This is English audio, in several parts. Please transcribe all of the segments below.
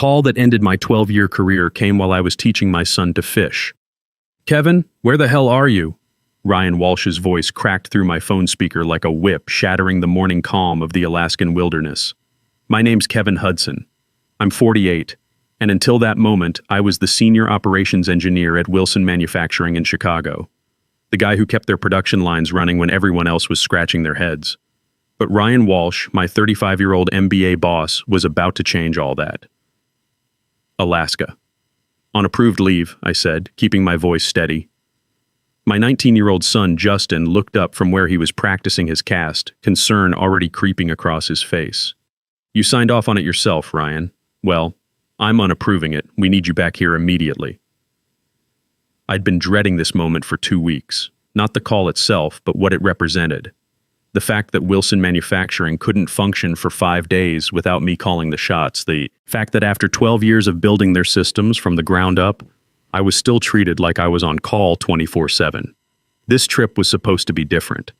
call that ended my 12-year career came while I was teaching my son to fish. "Kevin, where the hell are you?" Ryan Walsh's voice cracked through my phone speaker like a whip, shattering the morning calm of the Alaskan wilderness. "My name's Kevin Hudson. I'm 48, and until that moment, I was the senior operations engineer at Wilson Manufacturing in Chicago. The guy who kept their production lines running when everyone else was scratching their heads. But Ryan Walsh, my 35-year-old MBA boss, was about to change all that. Alaska. On approved leave, I said, keeping my voice steady. My 19-year-old son, Justin, looked up from where he was practicing his cast, concern already creeping across his face. "You signed off on it yourself, Ryan. Well, I'm unapproving it. We need you back here immediately." I'd been dreading this moment for 2 weeks. Not the call itself, but what it represented. The fact that Wilson Manufacturing couldn't function for 5 days without me calling the shots. The fact that after 12 years of building their systems from the ground up, I was still treated like I was on call 24/7. This trip was supposed to be different.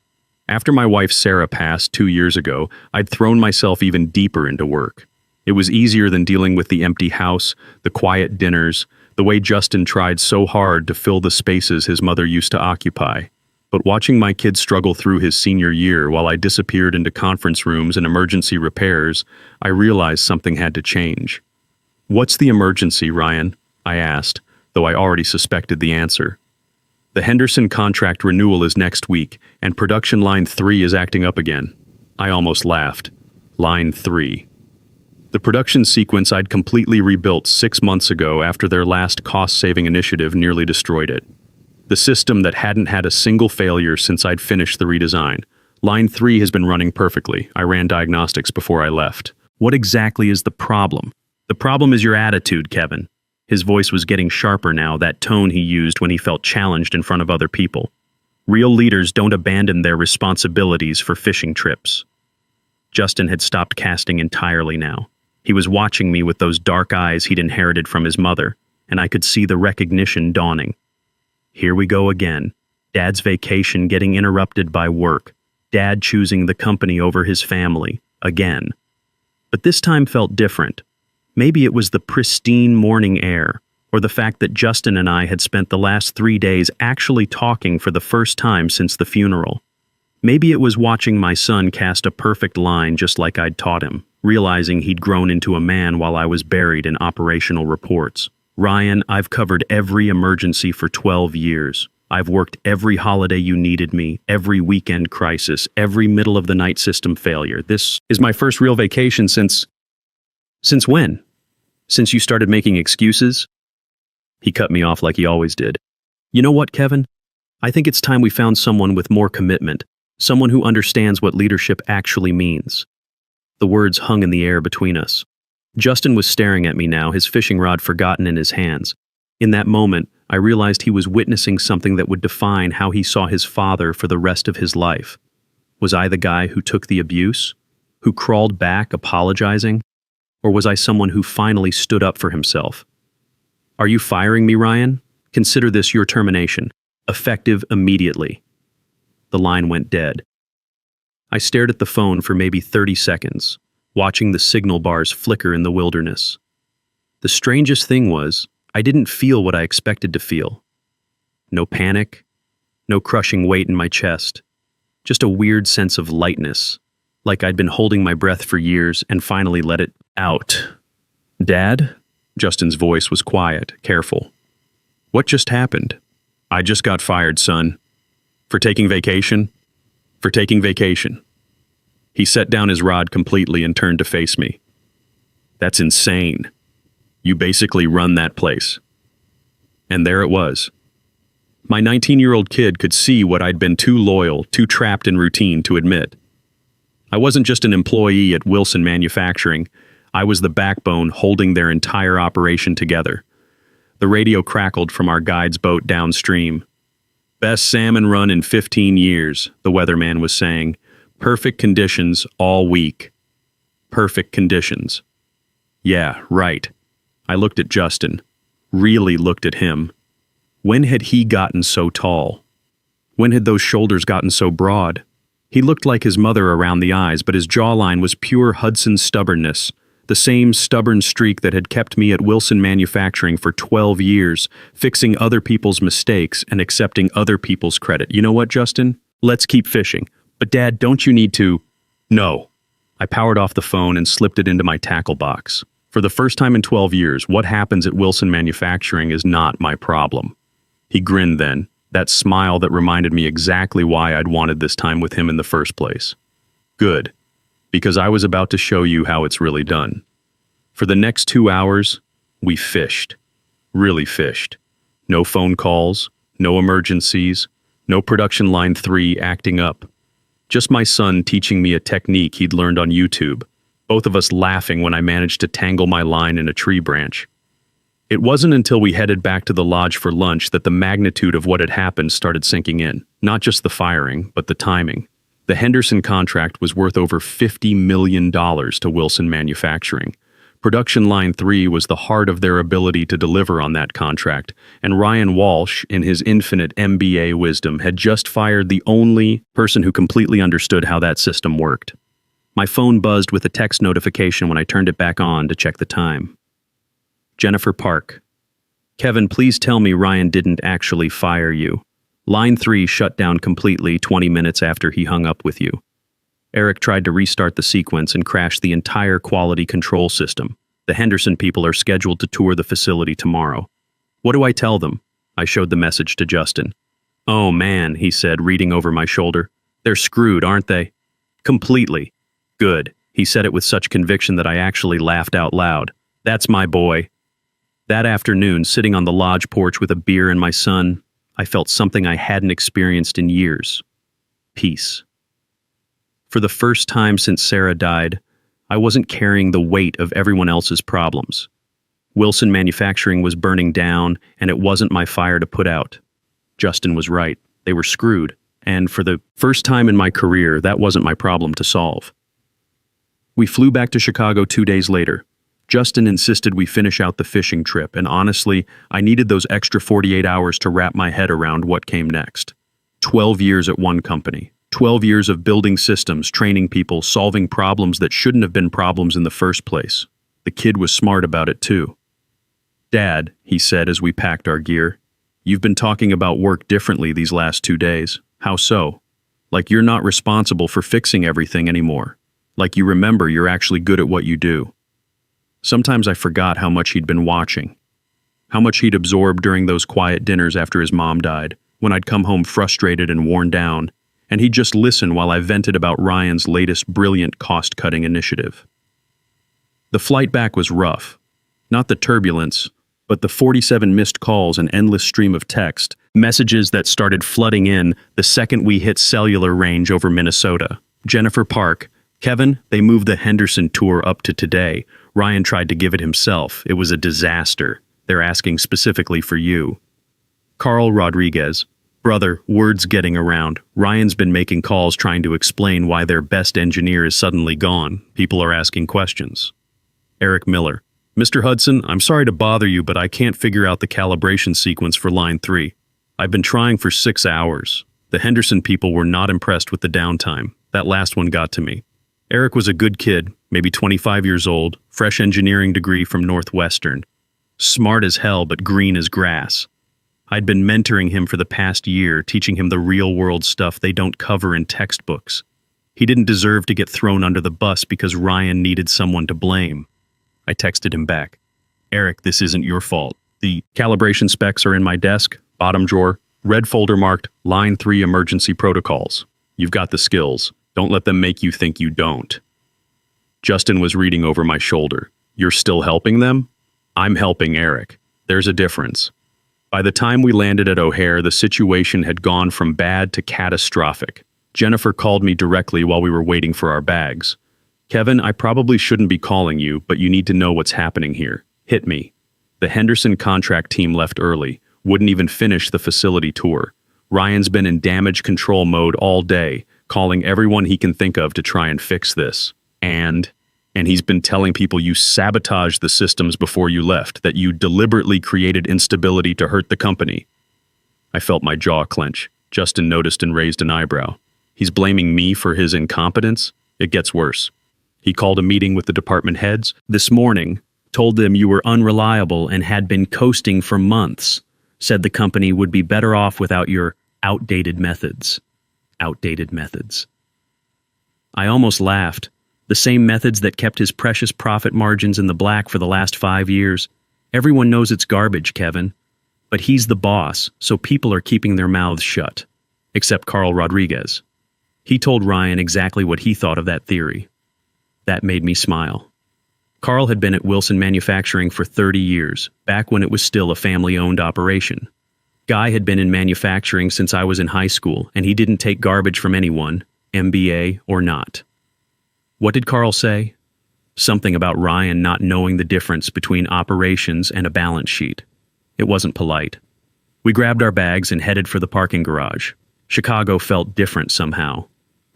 After my wife Sarah passed 2 years ago, I'd thrown myself even deeper into work. It was easier than dealing with the empty house, the quiet dinners, the way Justin tried so hard to fill the spaces his mother used to occupy. But watching my kid struggle through his senior year while I disappeared into conference rooms and emergency repairs, I realized something had to change. "What's the emergency, Ryan?" I asked, though I already suspected the answer. "The Henderson contract renewal is next week, and production line 3 is acting up again." I almost laughed. Line 3. The production sequence I'd completely rebuilt 6 months ago after their last cost-saving initiative nearly destroyed it. The system that hadn't had a single failure since I'd finished the redesign. Line 3 has been running perfectly. I ran diagnostics before I left. "What exactly is the problem?" "The problem is your attitude, Kevin." His voice was getting sharper now, that tone he used when he felt challenged in front of other people. "Real leaders don't abandon their responsibilities for fishing trips." Justin had stopped casting entirely now. He was watching me with those dark eyes he'd inherited from his mother, and I could see the recognition dawning. Here we go again. Dad's vacation getting interrupted by work. Dad choosing the company over his family. Again. But this time felt different. Maybe it was the pristine morning air, or the fact that Justin and I had spent the last 3 days actually talking for the first time since the funeral. Maybe it was watching my son cast a perfect line just like I'd taught him, realizing he'd grown into a man while I was buried in operational reports. "Ryan, I've covered every emergency for 12 years. I've worked every holiday you needed me, every weekend crisis, every middle-of-the-night system failure. This is my first real vacation since when? Since you started making excuses?" He cut me off like he always did. "You know what, Kevin? I think it's time we found someone with more commitment, someone who understands what leadership actually means." The words hung in the air between us. Justin was staring at me now, his fishing rod forgotten in his hands. In that moment, I realized he was witnessing something that would define how he saw his father for the rest of his life. Was I the guy who took the abuse? Who crawled back, apologizing? Or was I someone who finally stood up for himself? "Are you firing me, Ryan? Consider this your termination. Effective immediately." The line went dead. I stared at the phone for maybe 30 seconds, watching the signal bars flicker in the wilderness. The strangest thing was, I didn't feel what I expected to feel. No panic, no crushing weight in my chest, just a weird sense of lightness, like I'd been holding my breath for years and finally let it out. "Dad?" Justin's voice was quiet, careful. "What just happened?" "I just got fired, son." "For taking vacation?" "For taking vacation." He set down his rod completely and turned to face me. "That's insane. You basically run that place." And there it was. My 19-year-old kid could see what I'd been too loyal, too trapped in routine to admit. I wasn't just an employee at Wilson Manufacturing. I was the backbone holding their entire operation together. The radio crackled from our guide's boat downstream. "Best salmon run in 15 years, the weatherman was saying. "Perfect conditions all week." Perfect conditions. Yeah, right. I looked at Justin. Really looked at him. When had he gotten so tall? When had those shoulders gotten so broad? He looked like his mother around the eyes, but his jawline was pure Hudson stubbornness. The same stubborn streak that had kept me at Wilson Manufacturing for 12 years, fixing other people's mistakes and accepting other people's credit. You know what, Justin? Let's keep fishing. But Dad, don't you need to? No. I powered off the phone and slipped it into my tackle box. For the first time in 12 years, what happens at Wilson Manufacturing is not my problem. He grinned then, that smile that reminded me exactly why I'd wanted this time with him in the first place. Good, because I was about to show you how it's really done. For the next 2 hours, we fished. Really fished. No phone calls, no emergencies, no production line 3 acting up. Just my son teaching me a technique he'd learned on YouTube, both of us laughing when I managed to tangle my line in a tree branch. It wasn't until we headed back to the lodge for lunch that the magnitude of what had happened started sinking in. Not just the firing, but the timing. The Henderson contract was worth over $50 million to Wilson Manufacturing. Production Line 3 was the heart of their ability to deliver on that contract, and Ryan Walsh, in his infinite MBA wisdom, had just fired the only person who completely understood how that system worked. My phone buzzed with a text notification when I turned it back on to check the time. Jennifer Park. Kevin, please tell me Ryan didn't actually fire you. Line 3 shut down completely 20 minutes after he hung up with you. Eric tried to restart the sequence and crashed the entire quality control system. The Henderson people are scheduled to tour the facility tomorrow. What do I tell them? I showed the message to Justin. Oh man, he said, reading over my shoulder. They're screwed, aren't they? Completely. Good. He said it with such conviction that I actually laughed out loud. That's my boy. That afternoon, sitting on the lodge porch with a beer and my son, I felt something I hadn't experienced in years. Peace. For the first time since Sarah died, I wasn't carrying the weight of everyone else's problems. Wilson Manufacturing was burning down, and it wasn't my fire to put out. Justin was right. They were screwed, and for the first time in my career, that wasn't my problem to solve. We flew back to Chicago 2 days later. Justin insisted we finish out the fishing trip, and honestly, I needed those extra 48 hours to wrap my head around what came next. 12 years at one company. 12 years of building systems, training people, solving problems that shouldn't have been problems in the first place. The kid was smart about it too. Dad, he said as we packed our gear, you've been talking about work differently these last 2 days. How so? Like you're not responsible for fixing everything anymore. Like you remember you're actually good at what you do. Sometimes I forgot how much he'd been watching. How much he'd absorbed during those quiet dinners after his mom died, when I'd come home frustrated and worn down, and he'd just listen while I vented about Ryan's latest brilliant cost-cutting initiative. The flight back was rough. Not the turbulence, but the 47 missed calls and endless stream of text, messages that started flooding in the second we hit cellular range over Minnesota. Jennifer Park, Kevin, they moved the Henderson tour up to today. Ryan tried to give it himself. It was a disaster. They're asking specifically for you. Carl Rodriguez, brother, word's getting around. Ryan's been making calls trying to explain why their best engineer is suddenly gone. People are asking questions. Eric Miller, Mr. Hudson, I'm sorry to bother you, but I can't figure out the calibration sequence for line 3. I've been trying for 6 hours. The Henderson people were not impressed with the downtime. That last one got to me. Eric was a good kid, maybe 25 years old, fresh engineering degree from Northwestern. Smart as hell, but green as grass. I'd been mentoring him for the past year, teaching him the real-world stuff they don't cover in textbooks. He didn't deserve to get thrown under the bus because Ryan needed someone to blame. I texted him back. Eric, this isn't your fault. The calibration specs are in my desk, bottom drawer, red folder marked Line 3 Emergency Protocols. You've got the skills. Don't let them make you think you don't. Justin was reading over my shoulder. You're still helping them? I'm helping Eric. There's a difference. By the time we landed at O'Hare, the situation had gone from bad to catastrophic. Jennifer called me directly while we were waiting for our bags. Kevin, I probably shouldn't be calling you, but you need to know what's happening here. Hit me. The Henderson contract team left early, wouldn't even finish the facility tour. Ryan's been in damage control mode all day, calling everyone he can think of to try and fix this. And he's been telling people you sabotaged the systems before you left, that you deliberately created instability to hurt the company. I felt my jaw clench. Justin noticed and raised an eyebrow. He's blaming me for his incompetence? It gets worse. He called a meeting with the department heads this morning, told them you were unreliable and had been coasting for months, said the company would be better off without your outdated methods. Outdated methods. I almost laughed. The same methods that kept his precious profit margins in the black for the last 5 years. Everyone knows it's garbage, Kevin. But he's the boss, so people are keeping their mouths shut. Except Carl Rodriguez. He told Ryan exactly what he thought of that theory. That made me smile. Carl had been at Wilson Manufacturing for 30 years, back when it was still a family-owned operation. Guy had been in manufacturing since I was in high school, and he didn't take garbage from anyone, MBA or not. What did Carl say? Something about Ryan not knowing the difference between operations and a balance sheet. It wasn't polite. We grabbed our bags and headed for the parking garage. Chicago felt different somehow.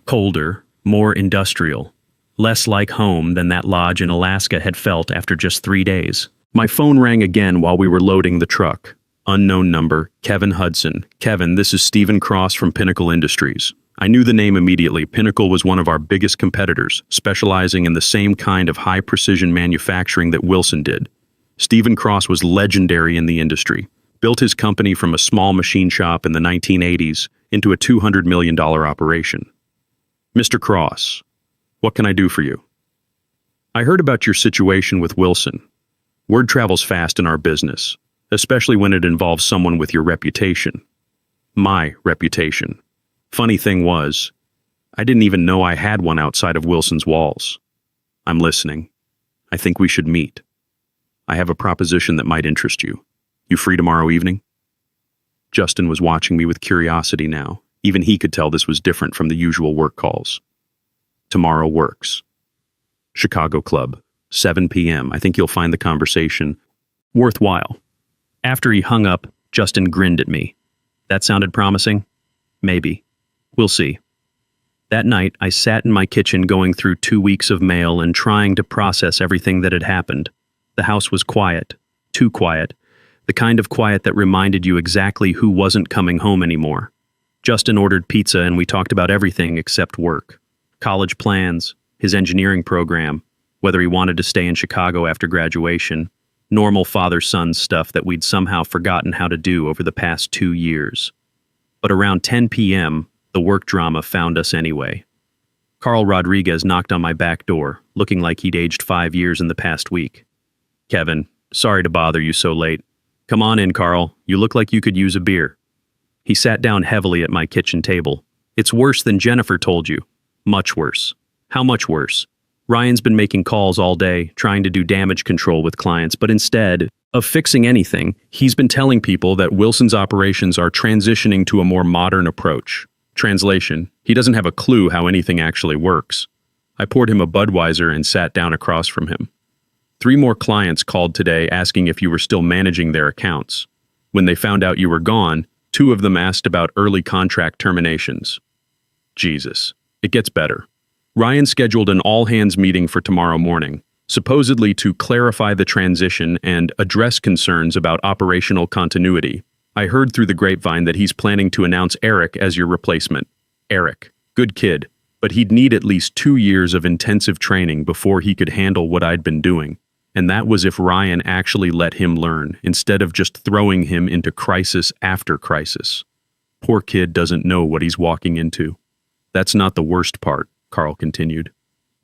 Colder, more industrial. Less like home than that lodge in Alaska had felt after just 3 days. My phone rang again while we were loading the truck. Unknown number, Kevin Hudson. Kevin, this is Stephen Cross from Pinnacle Industries. I knew the name immediately. Pinnacle was one of our biggest competitors, specializing in the same kind of high-precision manufacturing that Wilson did. Stephen Cross was legendary in the industry. Built his company from a small machine shop in the 1980s into a $200 million operation. Mr. Cross, what can I do for you? I heard about your situation with Wilson. Word travels fast in our business, especially when it involves someone with your reputation. My reputation. Funny thing was, I didn't even know I had one outside of Wilson's walls. I'm listening. I think we should meet. I have a proposition that might interest you. You free tomorrow evening? Justin was watching me with curiosity now. Even he could tell this was different from the usual work calls. Tomorrow works. Chicago Club, 7 p.m. I think you'll find the conversation worthwhile. After he hung up, Justin grinned at me. That sounded promising? Maybe. We'll see. That night, I sat in my kitchen going through 2 weeks of mail and trying to process everything that had happened. The house was quiet. Too quiet. The kind of quiet that reminded you exactly who wasn't coming home anymore. Justin ordered pizza and we talked about everything except work. College plans, his engineering program, whether he wanted to stay in Chicago after graduation, normal father-son stuff that we'd somehow forgotten how to do over the past 2 years. But around 10 p.m., the work drama found us anyway. Carl Rodriguez knocked on my back door, looking like he'd aged 5 years in the past week. Kevin, sorry to bother you so late. Come on in, Carl. You look like you could use a beer. He sat down heavily at my kitchen table. It's worse than Jennifer told you. Much worse. How much worse? Ryan's been making calls all day, trying to do damage control with clients, but instead of fixing anything, he's been telling people that Wilson's operations are transitioning to a more modern approach. Translation, he doesn't have a clue how anything actually works. I poured him a Budweiser and sat down across from him. 3 more clients called today asking if you were still managing their accounts. When they found out you were gone, 2 of them asked about early contract terminations. Jesus, it gets better. Ryan scheduled an all-hands meeting for tomorrow morning, supposedly to clarify the transition and address concerns about operational continuity. I heard through the grapevine that he's planning to announce Eric as your replacement. Eric, good kid, but he'd need at least 2 years of intensive training before he could handle what I'd been doing. And that was if Ryan actually let him learn, instead of just throwing him into crisis after crisis. Poor kid doesn't know what he's walking into. That's not the worst part, Carl continued.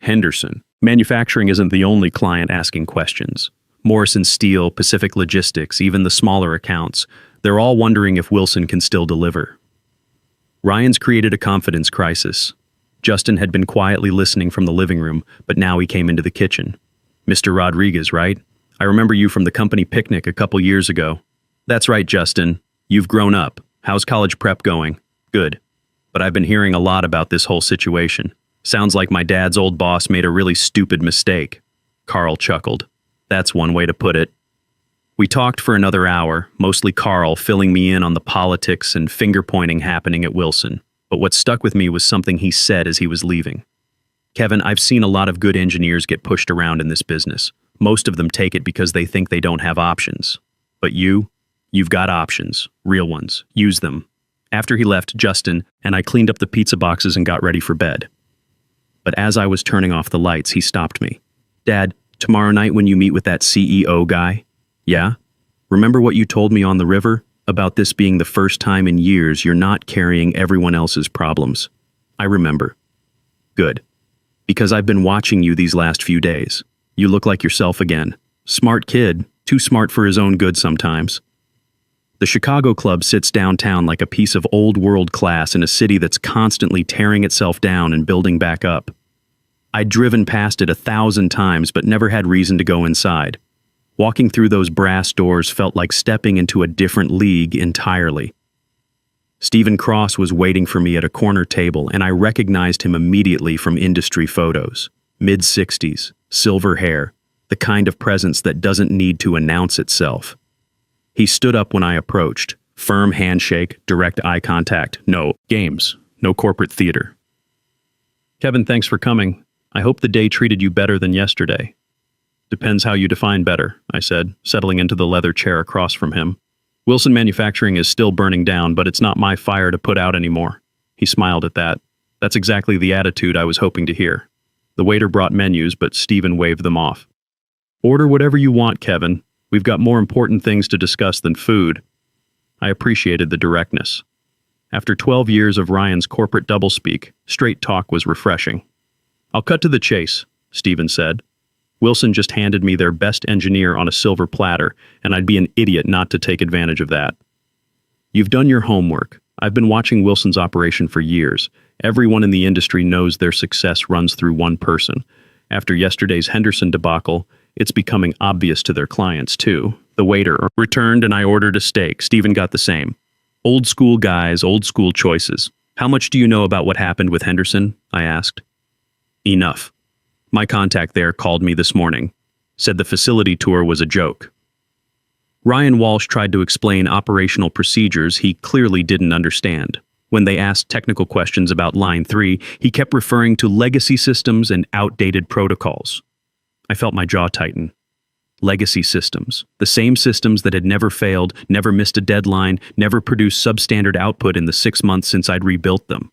Henderson. Manufacturing isn't the only client asking questions. Morrison Steel, Pacific Logistics, even the smaller accounts, they're all wondering if Wilson can still deliver. Ryan's created a confidence crisis. Justin had been quietly listening from the living room, but now he came into the kitchen. Mr. Rodriguez, right? I remember you from the company picnic a couple years ago. That's right, Justin. You've grown up. How's college prep going? Good. But I've been hearing a lot about this whole situation. Sounds like my dad's old boss made a really stupid mistake. Carl chuckled. That's one way to put it. We talked for another hour, mostly Carl filling me in on the politics and finger-pointing happening at Wilson. But what stuck with me was something he said as he was leaving. Kevin, I've seen a lot of good engineers get pushed around in this business. Most of them take it because they think they don't have options. But you've got options, real ones. Use them. After he left, Justin and I cleaned up the pizza boxes and got ready for bed. But as I was turning off the lights, he stopped me. "Dad, tomorrow night when you meet with that CEO guy?" "Yeah? Remember what you told me on the river? About this being the first time in years you're not carrying everyone else's problems." "I remember." "Good. Because I've been watching you these last few days. You look like yourself again. Smart kid, too smart for his own good sometimes." The Chicago Club sits downtown like a piece of old world class in a city that's constantly tearing itself down and building back up. I'd driven past it 1,000 times but never had reason to go inside. Walking through those brass doors felt like stepping into a different league entirely. Stephen Cross was waiting for me at a corner table, and I recognized him immediately from industry photos. Mid-60s, silver hair, the kind of presence that doesn't need to announce itself. He stood up when I approached. Firm handshake, direct eye contact. No games, no corporate theater. "Kevin, thanks for coming. I hope the day treated you better than yesterday." "Depends how you define better," I said, settling into the leather chair across from him. "Wilson Manufacturing is still burning down, but it's not my fire to put out anymore." He smiled at that. That's exactly the attitude I was hoping to hear. The waiter brought menus, but Stephen waved them off. "Order whatever you want, Kevin. We've got more important things to discuss than food." I appreciated the directness. After 12 years of Ryan's corporate doublespeak, straight talk was refreshing. "I'll cut to the chase," Stephen said. "Wilson just handed me their best engineer on a silver platter, and I'd be an idiot not to take advantage of that. You've done your homework. I've been watching Wilson's operation for years. Everyone in the industry knows their success runs through one person. After yesterday's Henderson debacle, it's becoming obvious to their clients, too." The waiter returned and I ordered a steak. Stephen got the same. Old school guys, old school choices. "How much do you know about what happened with Henderson?" I asked. "Enough. My contact there called me this morning. Said the facility tour was a joke." Ryan Walsh tried to explain operational procedures he clearly didn't understand. When they asked technical questions about Line 3, he kept referring to legacy systems and outdated protocols. I felt my jaw tighten. Legacy systems. The same systems that had never failed, never missed a deadline, never produced substandard output in the 6 months since I'd rebuilt them.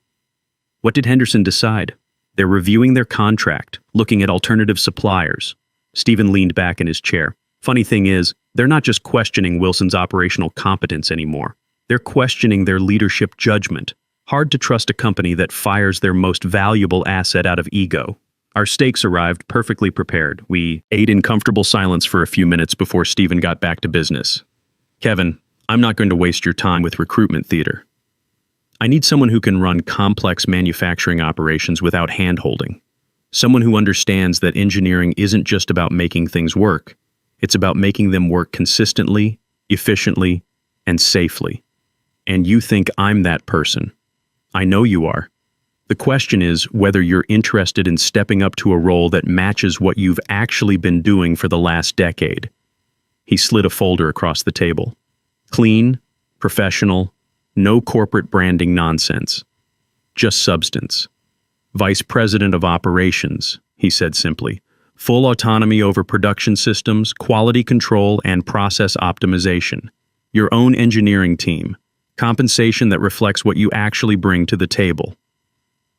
What did Henderson decide? They're reviewing their contract, looking at alternative suppliers. Stephen leaned back in his chair. Funny thing is, they're not just questioning Wilson's operational competence anymore. They're questioning their leadership judgment. Hard to trust a company that fires their most valuable asset out of ego. Our steaks arrived perfectly prepared. We ate in comfortable silence for a few minutes before Stephen got back to business. "Kevin, I'm not going to waste your time with recruitment theater. I need someone who can run complex manufacturing operations without hand-holding. Someone who understands that engineering isn't just about making things work. It's about making them work consistently, efficiently, and safely. And you think I'm that person. I know you are. The question is whether you're interested in stepping up to a role that matches what you've actually been doing for the last decade." He slid a folder across the table. "Clean, professional, no corporate branding nonsense. Just substance. Vice President of Operations," he said simply. "Full autonomy over production systems, quality control, and process optimization. Your own engineering team. Compensation that reflects what you actually bring to the table."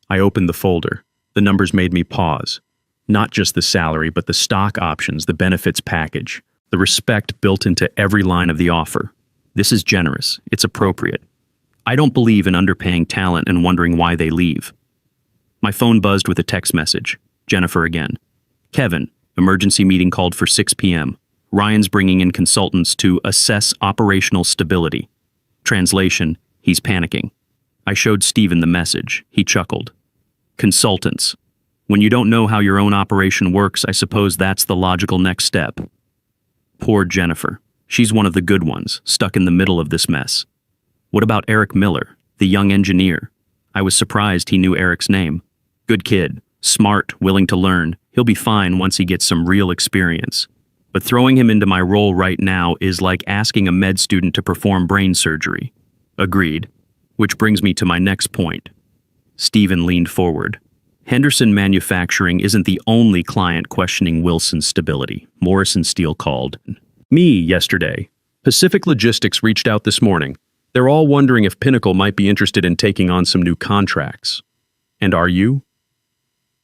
I opened the folder. The numbers made me pause. Not just the salary, but the stock options, the benefits package, the respect built into every line of the offer. This is generous. It's appropriate. I don't believe in underpaying talent and wondering why they leave. My phone buzzed with a text message. Jennifer again. "Kevin, emergency meeting called for 6 p.m. Ryan's bringing in consultants to assess operational stability." Translation, he's panicking. I showed Stephen the message. He chuckled. "Consultants. When you don't know how your own operation works, I suppose that's the logical next step." Poor Jennifer. She's one of the good ones, stuck in the middle of this mess. What about Eric Miller, the young engineer? I was surprised he knew Eric's name. Good kid, smart, willing to learn. He'll be fine once he gets some real experience. But throwing him into my role right now is like asking a med student to perform brain surgery. Agreed. Which brings me to my next point. Stephen leaned forward. Henderson Manufacturing isn't the only client questioning Wilson's stability. Morrison Steel called me yesterday. Pacific Logistics reached out this morning. They're all wondering if Pinnacle might be interested in taking on some new contracts. And are you?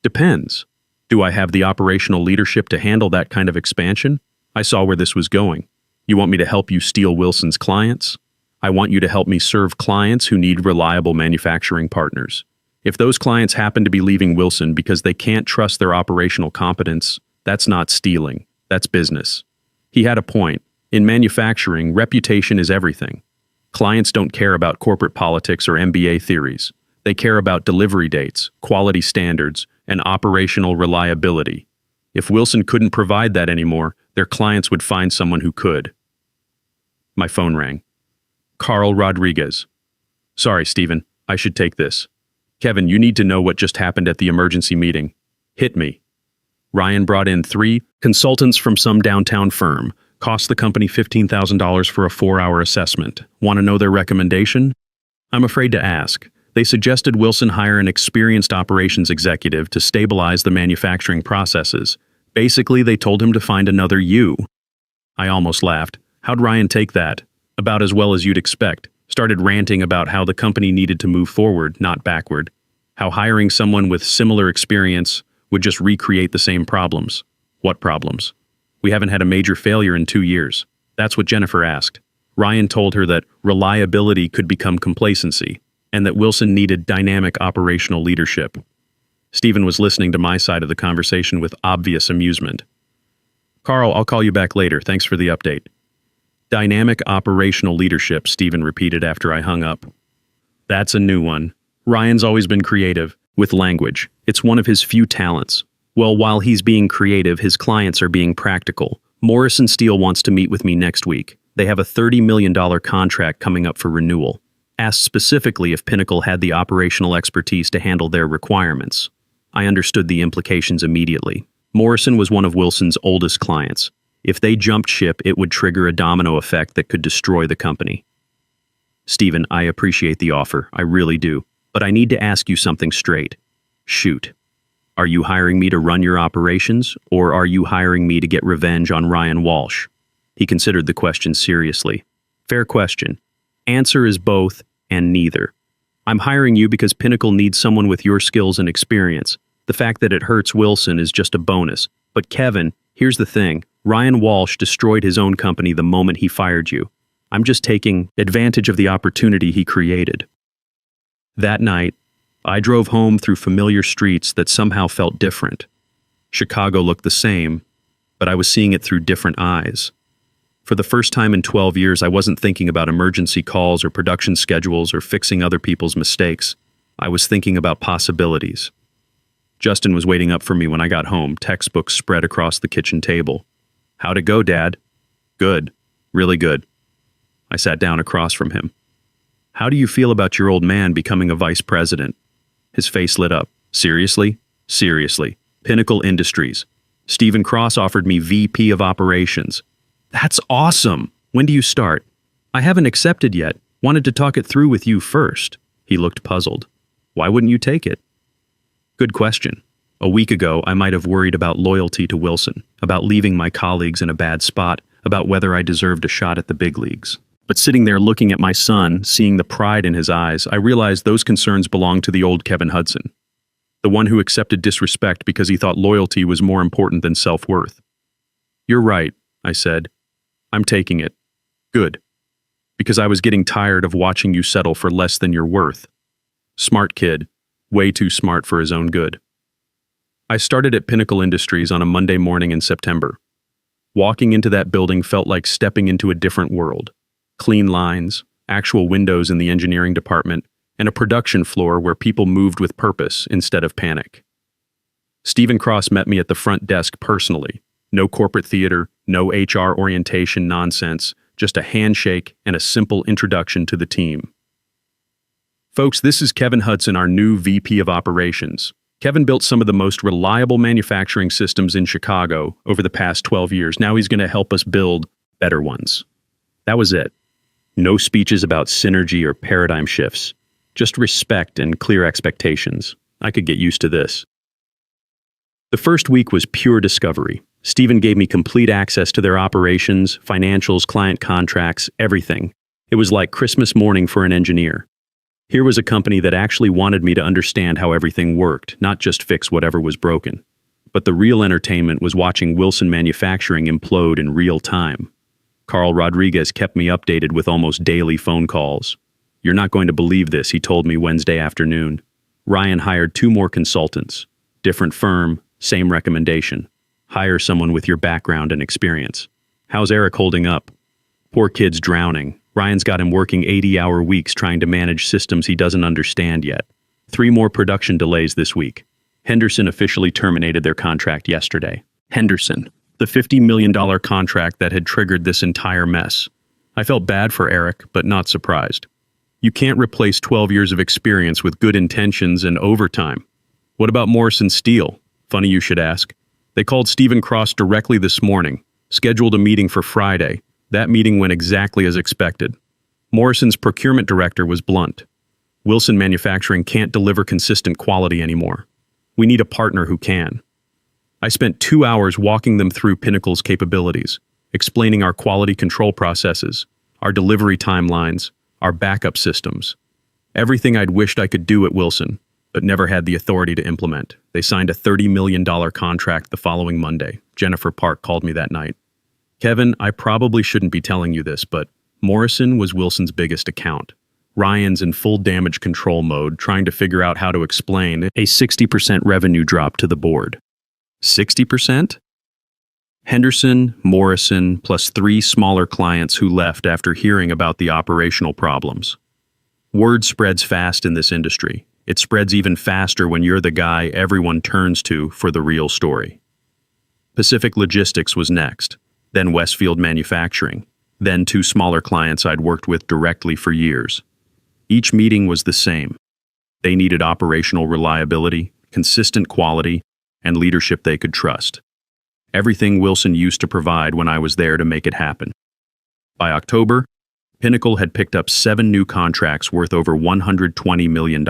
Depends. Do I have the operational leadership to handle that kind of expansion? I saw where this was going. You want me to help you steal Wilson's clients? I want you to help me serve clients who need reliable manufacturing partners. If those clients happen to be leaving Wilson because they can't trust their operational competence, that's not stealing. That's business. He had a point. In manufacturing, reputation is everything. Clients don't care about corporate politics or MBA theories. They care about delivery dates, quality standards, and operational reliability. If Wilson couldn't provide that anymore, their clients would find someone who could. My phone rang. Carl Rodriguez. Sorry, Stephen. I should take this. Kevin, you need to know what just happened at the emergency meeting. Hit me. Ryan brought in 3 consultants from some downtown firm. Cost the company $15,000 for a 4-hour assessment. Want to know their recommendation? I'm afraid to ask. They suggested Wilson hire an experienced operations executive to stabilize the manufacturing processes. Basically, they told him to find another you. I almost laughed. How'd Ryan take that? About as well as you'd expect. Started ranting about how the company needed to move forward, not backward. How hiring someone with similar experience would just recreate the same problems. What problems? We haven't had a major failure in 2 years. That's what Jennifer asked. Ryan told her that reliability could become complacency, and that Wilson needed dynamic operational leadership. Stephen was listening to my side of the conversation with obvious amusement. Carl, I'll call you back later. Thanks for the update. Dynamic operational leadership, Stephen repeated after I hung up. That's a new one. Ryan's always been creative with language. It's one of his few talents. Well, while he's being creative, his clients are being practical. Morrison Steel wants to meet with me next week. They have a $30 million contract coming up for renewal. Asked specifically if Pinnacle had the operational expertise to handle their requirements. I understood the implications immediately. Morrison was one of Wilson's oldest clients. If they jumped ship, it would trigger a domino effect that could destroy the company. Stephen, I appreciate the offer. I really do. But I need to ask you something straight. Shoot. Are you hiring me to run your operations, or are you hiring me to get revenge on Ryan Walsh? He considered the question seriously. Fair question. Answer is both and neither. I'm hiring you because Pinnacle needs someone with your skills and experience. The fact that it hurts Wilson is just a bonus. But Kevin, here's the thing. Ryan Walsh destroyed his own company the moment he fired you. I'm just taking advantage of the opportunity he created. That night, I drove home through familiar streets that somehow felt different. Chicago looked the same, but I was seeing it through different eyes. For the first time in 12 years, I wasn't thinking about emergency calls or production schedules or fixing other people's mistakes. I was thinking about possibilities. Justin was waiting up for me when I got home, textbooks spread across the kitchen table. How'd it go, Dad? Good. Really good. I sat down across from him. How do you feel about your old man becoming a vice president? His face lit up. Seriously? Seriously. Pinnacle Industries. Stephen Cross offered me VP of Operations. That's awesome! When do you start? I haven't accepted yet. Wanted to talk it through with you first. He looked puzzled. Why wouldn't you take it? Good question. A week ago, I might have worried about loyalty to Wilson, about leaving my colleagues in a bad spot, about whether I deserved a shot at the big leagues. But sitting there looking at my son, seeing the pride in his eyes, I realized those concerns belonged to the old Kevin Hudson, the one who accepted disrespect because he thought loyalty was more important than self-worth. You're right, I said. I'm taking it. Good. Because I was getting tired of watching you settle for less than you're worth. Smart kid. Way too smart for his own good. I started at Pinnacle Industries on a Monday morning in September. Walking into that building felt like stepping into a different world. Clean lines, actual windows in the engineering department, and a production floor where people moved with purpose instead of panic. Stephen Cross met me at the front desk personally. No corporate theater, no HR orientation nonsense, just a handshake and a simple introduction to the team. Folks, this is Kevin Hudson, our new VP of Operations. Kevin built some of the most reliable manufacturing systems in Chicago over the past 12 years. Now he's going to help us build better ones. That was it. No speeches about synergy or paradigm shifts. Just respect and clear expectations. I could get used to this. The first week was pure discovery. Stephen gave me complete access to their operations, financials, client contracts, everything. It was like Christmas morning for an engineer. Here was a company that actually wanted me to understand how everything worked, not just fix whatever was broken. But the real entertainment was watching Wilson Manufacturing implode in real time. Carl Rodriguez kept me updated with almost daily phone calls. "You're not going to believe this," he told me Wednesday afternoon. "Ryan hired 2 more consultants. Different firm, same recommendation. Hire someone with your background and experience." "How's Eric holding up?" "Poor kid's drowning. Ryan's got him working 80-hour weeks trying to manage systems he doesn't understand yet. 3 more production delays this week." Henderson officially terminated their contract yesterday. Henderson, the $50 million contract that had triggered this entire mess. I felt bad for Eric, but not surprised. You can't replace 12 years of experience with good intentions and overtime. What about Morrison Steel? Funny you should ask. They called Stephen Cross directly this morning, scheduled a meeting for Friday. That meeting went exactly as expected. Morrison's procurement director was blunt. "Wilson Manufacturing can't deliver consistent quality anymore. We need a partner who can." I spent 2 hours walking them through Pinnacle's capabilities, explaining our quality control processes, our delivery timelines, our backup systems. Everything I'd wished I could do at Wilson, but never had the authority to implement. They signed a $30 million contract the following Monday. Jennifer Park called me that night. "Kevin, I probably shouldn't be telling you this, but Morrison was Wilson's biggest account. Ryan's in full damage control mode, trying to figure out how to explain a 60% revenue drop to the board." 60%? Henderson, Morrison, plus 3 smaller clients who left after hearing about the operational problems. Word spreads fast in this industry. It spreads even faster when you're the guy everyone turns to for the real story. Pacific Logistics was next, then Westfield Manufacturing, then 2 smaller clients I'd worked with directly for years. Each meeting was the same. They needed operational reliability, consistent quality, and leadership they could trust. Everything Wilson used to provide when I was there to make it happen. By October, Pinnacle had picked up 7 new contracts worth over $120 million.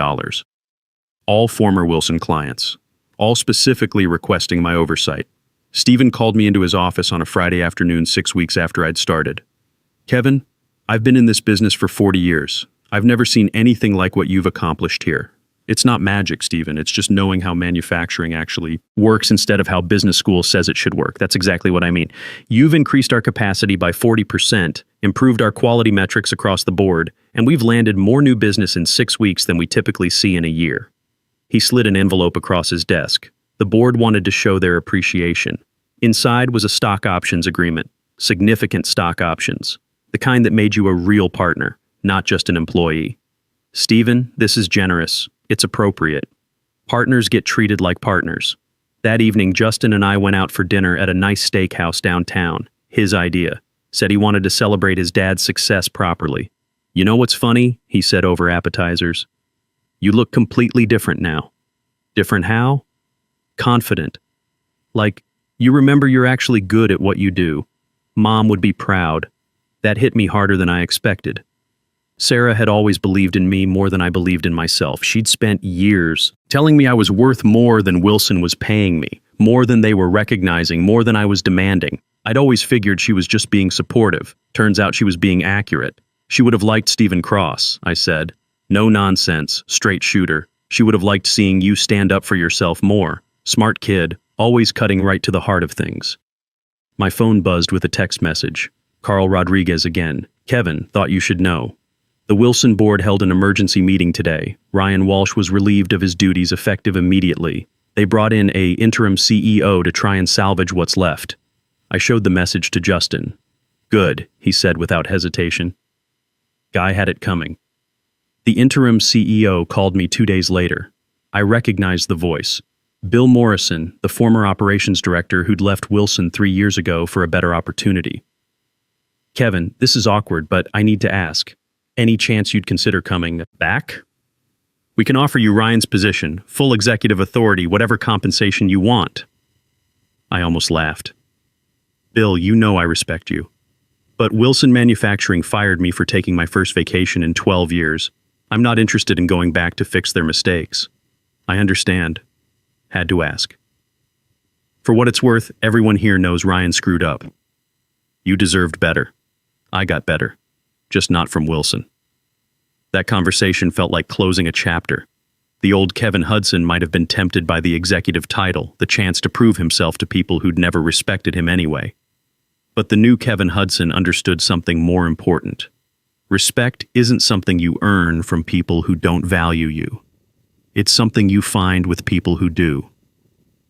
All former Wilson clients, all specifically requesting my oversight. Stephen called me into his office on a Friday afternoon 6 weeks after I'd started. "Kevin, I've been in this business for 40 years. I've never seen anything like what you've accomplished here. It's not magic, Stephen. It's just knowing how manufacturing actually works instead of how business school says it should work." "That's exactly what I mean. You've increased our capacity by 40%, improved our quality metrics across the board, and we've landed more new business in 6 weeks than we typically see in a year." He slid an envelope across his desk. The board wanted to show their appreciation. Inside was a stock options agreement, significant stock options, the kind that made you a real partner, not just an employee. "Stephen, this is generous. It's appropriate. Partners get treated like partners." That evening, Justin and I went out for dinner at a nice steakhouse downtown. His idea. Said he wanted to celebrate his dad's success properly. "You know what's funny?" he said over appetizers. "You look completely different now." "Different how?" "Confident. Like, you remember you're actually good at what you do. Mom would be proud." That hit me harder than I expected. Sarah had always believed in me more than I believed in myself. She'd spent years telling me I was worth more than Wilson was paying me, more than they were recognizing, more than I was demanding. I'd always figured she was just being supportive. Turns out she was being accurate. She would have liked Stephen Cross, I said. No nonsense, straight shooter. She would have liked seeing you stand up for yourself more. Smart kid, always cutting right to the heart of things. My phone buzzed with a text message. Carl Rodriguez again. "Kevin, thought you should know. The Wilson board held an emergency meeting today. Ryan Walsh was relieved of his duties effective immediately. They brought in an interim CEO to try and salvage what's left." I showed the message to Justin. "Good," he said without hesitation. Guy had it coming. The interim CEO called me 2 days later. I recognized the voice. Bill Morrison, the former operations director who'd left Wilson 3 years ago for a better opportunity. "Kevin, this is awkward, but I need to ask. Any chance you'd consider coming back? We can offer you Ryan's position, full executive authority, whatever compensation you want." I almost laughed. "Bill, you know I respect you. But Wilson Manufacturing fired me for taking my first vacation in 12 years. I'm not interested in going back to fix their mistakes." "I understand." Had to ask. "For what it's worth, everyone here knows Ryan screwed up. You deserved better. I got better. Just not from Wilson." That conversation felt like closing a chapter. The old Kevin Hudson might have been tempted by the executive title, the chance to prove himself to people who'd never respected him anyway. But the new Kevin Hudson understood something more important. Respect isn't something you earn from people who don't value you. It's something you find with people who do.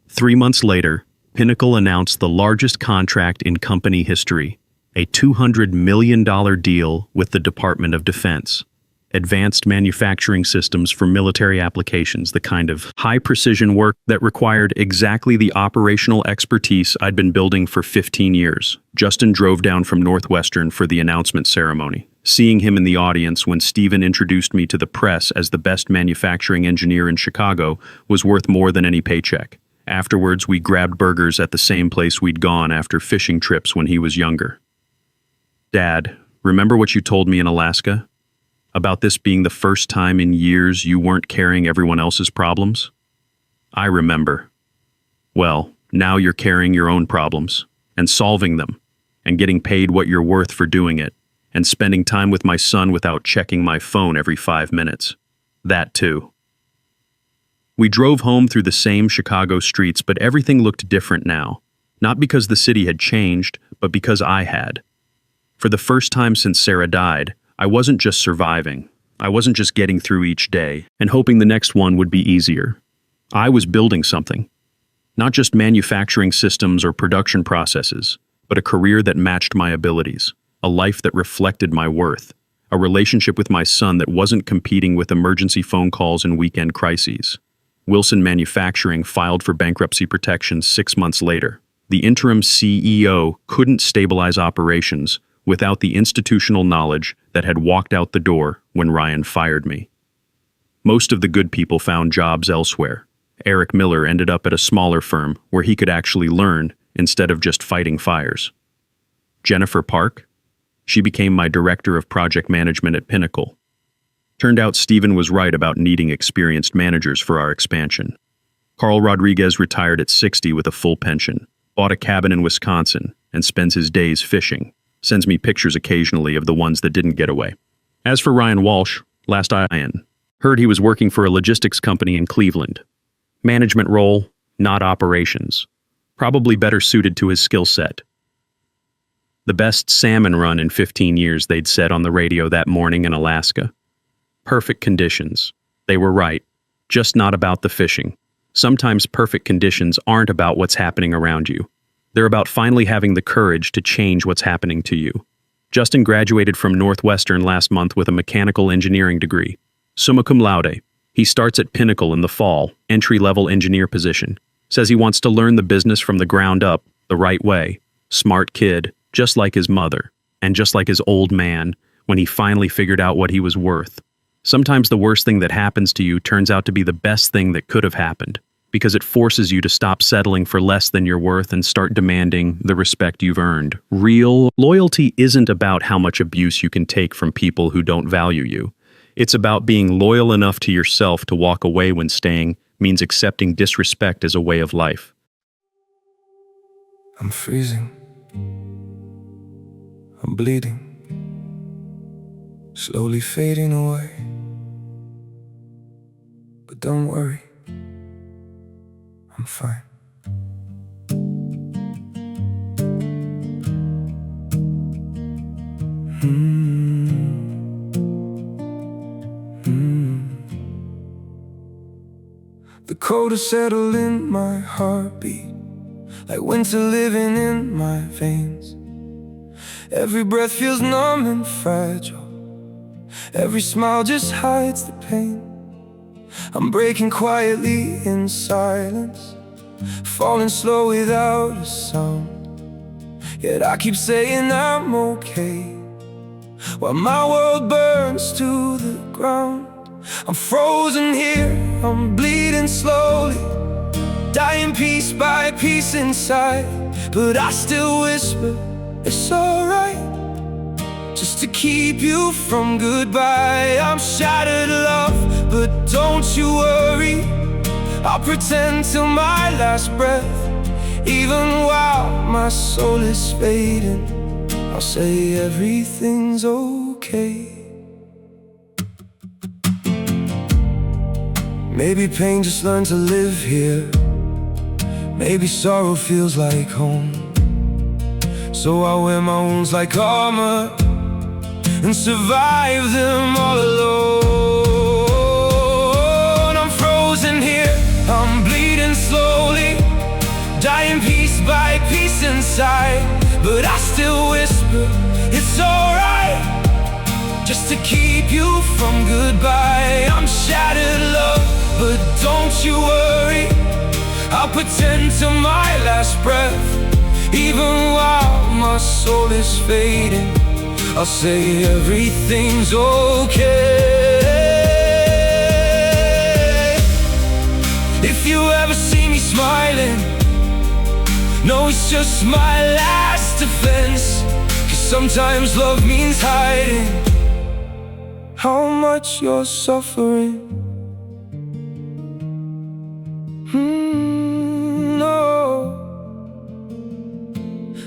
3 months later, Pinnacle announced the largest contract in company history, a $200 million deal with the Department of Defense. Advanced manufacturing systems for military applications, the kind of high-precision work that required exactly the operational expertise I'd been building for 15 years. Justin drove down from Northwestern for the announcement ceremony. Seeing him in the audience when Stephen introduced me to the press as the best manufacturing engineer in Chicago was worth more than any paycheck. Afterwards, we grabbed burgers at the same place we'd gone after fishing trips when he was younger. Dad, remember what you told me in Alaska? About this being the first time in years you weren't carrying everyone else's problems? I remember. Well, now you're carrying your own problems, and solving them, and getting paid what you're worth for doing it, and spending time with my son without checking my phone every 5 minutes. That too. We drove home through the same Chicago streets, but everything looked different now. Not because the city had changed, but because I had. For the first time since Sarah died, I wasn't just surviving. I wasn't just getting through each day and hoping the next one would be easier. I was building something. Not just manufacturing systems or production processes, but a career that matched my abilities, a life that reflected my worth, a relationship with my son that wasn't competing with emergency phone calls and weekend crises. Wilson Manufacturing filed for bankruptcy protection 6 months later. The interim CEO couldn't stabilize operations without the institutional knowledge that had walked out the door when Ryan fired me. Most of the good people found jobs elsewhere. Eric Miller ended up at a smaller firm where he could actually learn instead of just fighting fires. Jennifer Park? She became my director of project management at Pinnacle. Turned out Stephen was right about needing experienced managers for our expansion. Carl Rodriguez retired at 60 with a full pension, bought a cabin in Wisconsin, and spends his days fishing. Sends me pictures occasionally of the ones that didn't get away. As for Ryan Walsh, last I heard he was working for a logistics company in Cleveland. Management role, not operations. Probably better suited to his skill set. The best salmon run in 15 years, they'd said on the radio that morning in Alaska. Perfect conditions. They were right. Just not about the fishing. Sometimes perfect conditions aren't about what's happening around you. They're about finally having the courage to change what's happening to you. Justin graduated from Northwestern last month with a mechanical engineering degree, summa cum laude. He starts at Pinnacle in the fall, entry-level engineer position. Says he wants to learn the business from the ground up, the right way. Smart kid, just like his mother, and just like his old man, when he finally figured out what he was worth. Sometimes the worst thing that happens to you turns out to be the best thing that could have happened, because it forces you to stop settling for less than you're worth and start demanding the respect you've earned. Real loyalty isn't about how much abuse you can take from people who don't value you. It's about being loyal enough to yourself to walk away when staying means accepting disrespect as a way of life. I'm freezing. I'm bleeding. Slowly fading away. But don't worry. I'm fine. The cold has settled in my heartbeat, like winter living in my veins. Every breath feels numb and fragile. Every smile just hides the pain. I'm breaking quietly in silence, falling slow without a sound. Yet I keep saying I'm okay, while my world burns to the ground. I'm frozen here, I'm bleeding slowly, dying piece by piece inside. But I still whisper, it's alright, just to keep you from goodbye. I'm shattered, love, but don't you worry. I'll pretend till my last breath. Even while my soul is fading, I'll say everything's okay. Maybe pain just learned to live here. Maybe sorrow feels like home. So I wear my wounds like armor and survive them all alone. I'm frozen here, I'm bleeding slowly, dying piece by piece inside. But I still whisper, it's alright, just to keep you from goodbye. I'm shattered, love, but don't you worry, I'll pretend till my last breath. Even while my soul is fading, I'll say everything's okay. If you ever see me smiling, know it's just my last defense. 'Cause sometimes love means hiding how much you're suffering. No,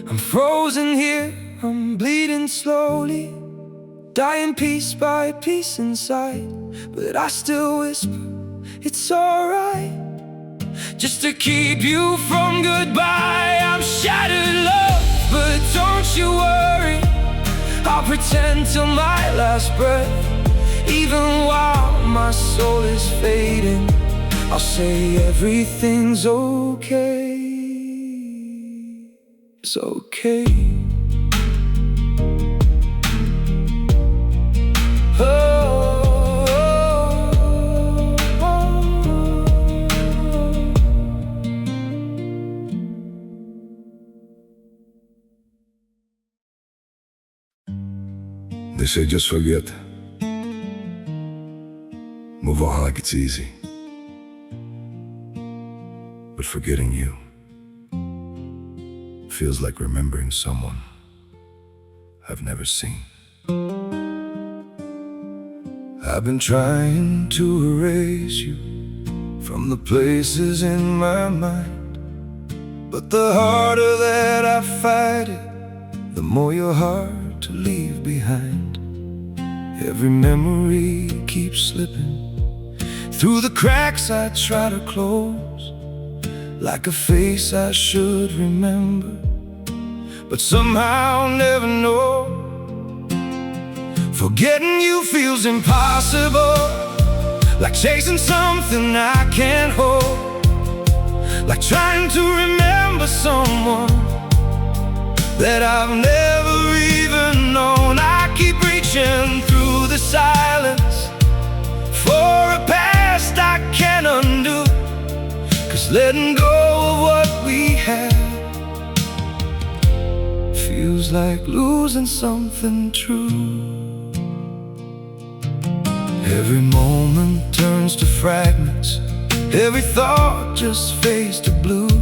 I'm frozen here, I'm bleeding slowly, dying piece by piece inside. But I still whisper, it's alright, just to keep you from goodbye. I'm shattered, love, but don't you worry, I'll pretend till my last breath. Even while my soul is fading, I'll say everything's okay. It's okay. They say just forget. Move on like it's easy. But forgetting you feels like remembering someone I've never seen. I've been trying to erase you from the places in my mind, but the harder that I fight it, the more you're hard to leave behind. Every memory keeps slipping through the cracks I try to close, like a face I should remember, but somehow never know. Forgetting you feels impossible, like chasing something I can't hold, like trying to remember someone that I've never even known. I keep reaching through the silence for a past I can't undo, 'cause letting go of what we had feels like losing something true. Every moment turns to fragments, every thought just fades to blue,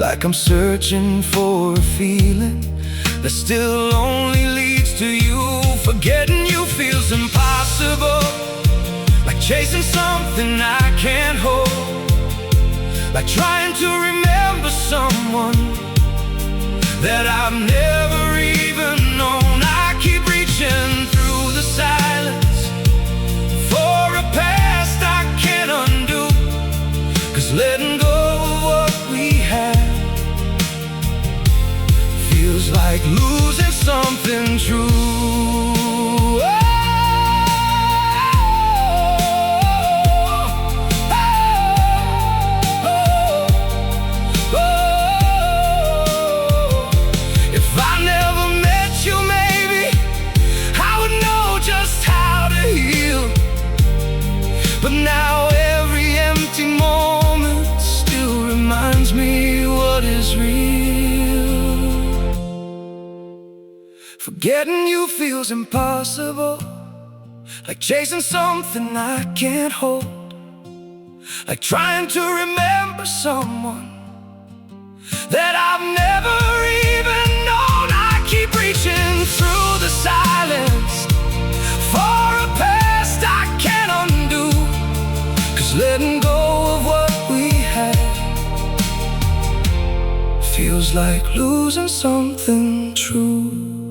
like I'm searching for a feeling that still only leads to you. Forgetting you feels impossible, like chasing something I can't hold, like trying to remember someone that I've never even known. I keep reaching through the silence for a past I can't undo, 'cause letting go of what we had feels like losing something true. But now every empty moment still reminds me what is real. Forgetting you feels impossible, like chasing something I can't hold, like trying to remember someone that I've never even known. I keep reaching through the silence for a past I can't undo, 'cause letting go of what we had feels like losing something true.